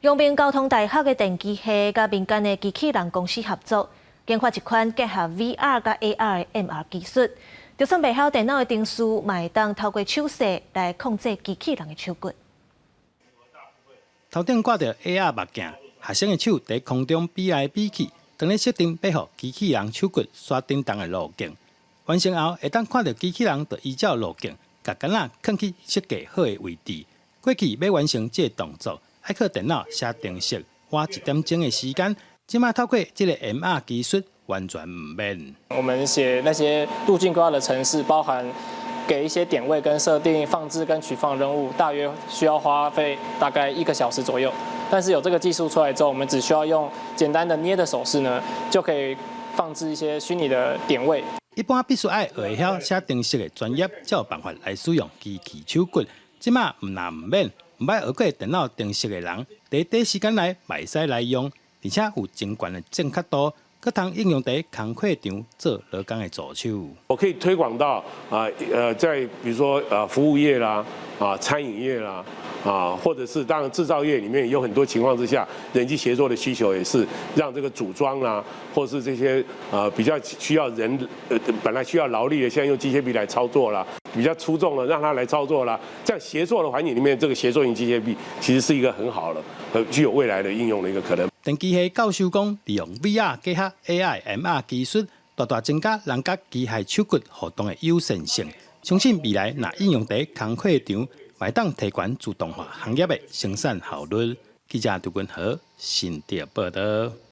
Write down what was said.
阳明交通大学的电机系甲民间的机器人公司合作，研发一款结合 VR 甲 AR 的 MR 技术，就算袂晓电脑的定数，嘛会当透过手势来控制机器人的手骨。头顶挂着 AR 目镜，学生的手在空中比来比去，当咧设定要互机器人手骨刷叮当的路径。完成后，会当看到机器人就依照路径，甲杆仔放去设计好的位置。过去要完成这个动作，要靠电脑写程式，花1点钟的时间。即马透过这个 MR 技术，完全唔免。我们写那些路径规划的程式，包含给一些点位跟设定、放置跟取放任务，大约需要花费大概1个小时左右。但是有这个技术出来之后，我们只需要用简单的捏的手势呢，就可以放置一些虚拟的点位。一般必须爱学会晓写程式的专业，才有办法来使用机器手骨。即马唔难唔免，唔捌学过电脑程式的人，在短时间内袂使来用，而且有真悬的正确度，佮通应用在工课场做劳工的助手。我可以推广到在比如说服务业啦，餐饮业啦，或者是当然制造业里面有很多情况之下，人机协作的需求也是让这个组装啦，或是这些比较需要人本来需要劳力的，现在用机械臂来操作啦。比较出众的，让它来操作啦。这样协作的环境里面，这个协作型机械臂其实是一个很好的、具有未来的应用的一个可能。电机系教授讲，利用 VR 结合 AI、MR 技术，大大增加人甲机械手骨互动的优先性。相信未来若应用在工课场，会当提悬自动化行业的生产效率。记者杜君和新竹报道。